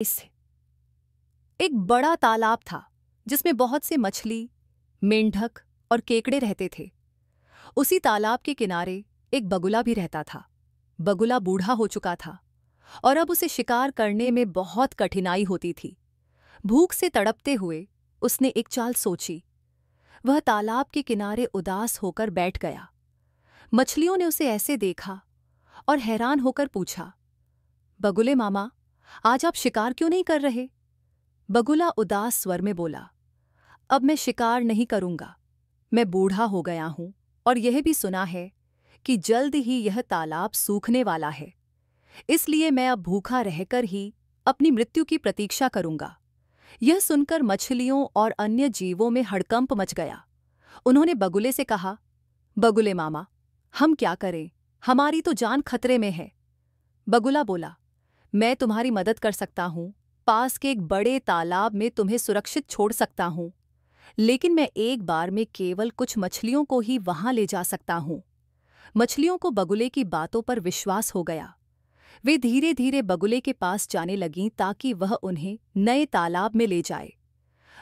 इससे एक बड़ा तालाब था जिसमें बहुत से मछली, मेंढक और केकड़े रहते थे। उसी तालाब के किनारे एक बगुला भी रहता था। बगुला बूढ़ा हो चुका था और अब उसे शिकार करने में बहुत कठिनाई होती थी। भूख से तड़पते हुए उसने एक चाल सोची। वह तालाब के किनारे उदास होकर बैठ गया। मछलियों ने उसे ऐसे देखा और हैरान होकर पूछा, बगुले मामा, आज आप शिकार क्यों नहीं कर रहे? बगुला उदास स्वर में बोला, अब मैं शिकार नहीं करूंगा। मैं बूढ़ा हो गया हूं और यह भी सुना है कि जल्द ही यह तालाब सूखने वाला है। इसलिए मैं अब भूखा रहकर ही अपनी मृत्यु की प्रतीक्षा करूंगा। यह सुनकर मछलियों और अन्य जीवों में हड़कंप मच गया। उन्होंने बगुले से कहा, बगुले मामा, हम क्या करें? हमारी तो जान खतरे में है। बगुला बोला, मैं तुम्हारी मदद कर सकता हूं। पास के एक बड़े तालाब में तुम्हें सुरक्षित छोड़ सकता हूं, लेकिन मैं एक बार में केवल कुछ मछलियों को ही वहां ले जा सकता हूं। मछलियों को बगुले की बातों पर विश्वास हो गया। वे धीरे धीरे बगुले के पास जाने लगीं ताकि वह उन्हें नए तालाब में ले जाए।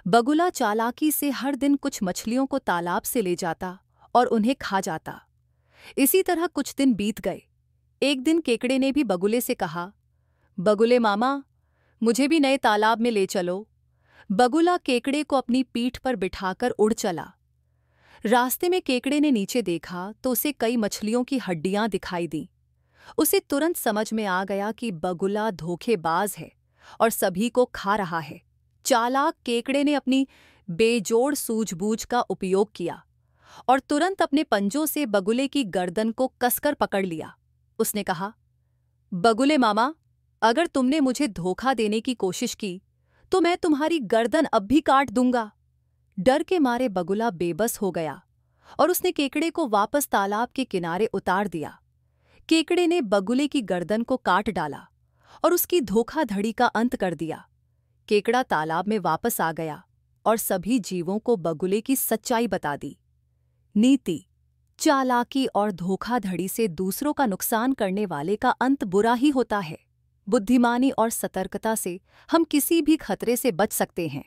बगुला चालाकी से हर दिन कुछ मछलियों को तालाब से ले जाता और उन्हें खा जाता। इसी तरह कुछ दिन बीत गए। एक दिन केकड़े ने भी बगुले से कहा, बगुले मामा, मुझे भी नए तालाब में ले चलो। बगुला केकड़े को अपनी पीठ पर बिठाकर उड़ चला। रास्ते में केकड़े ने नीचे देखा तो उसे कई मछलियों की हड्डियां दिखाई दीं। उसे तुरंत समझ में आ गया कि बगुला धोखेबाज है और सभी को खा रहा है। चालाक केकड़े ने अपनी बेजोड़ सूझबूझ का उपयोग किया और तुरंत अपने पंजों से बगुले की गर्दन को कसकर पकड़ लिया। उसने कहा, बगुले मामा, अगर तुमने मुझे धोखा देने की कोशिश की तो मैं तुम्हारी गर्दन अब भी काट दूंगा। डर के मारे बगुला बेबस हो गया और उसने केकड़े को वापस तालाब के किनारे उतार दिया। केकड़े ने बगुले की गर्दन को काट डाला और उसकी धोखाधड़ी का अंत कर दिया। केकड़ा तालाब में वापस आ गया और सभी जीवों को बगुले की सच्चाई बता दी। नीति: चालाकी और धोखाधड़ी से दूसरों का नुकसान करने वाले का अंत बुरा ही होता है। बुद्धिमानी और सतर्कता से हम किसी भी खतरे से बच सकते हैं।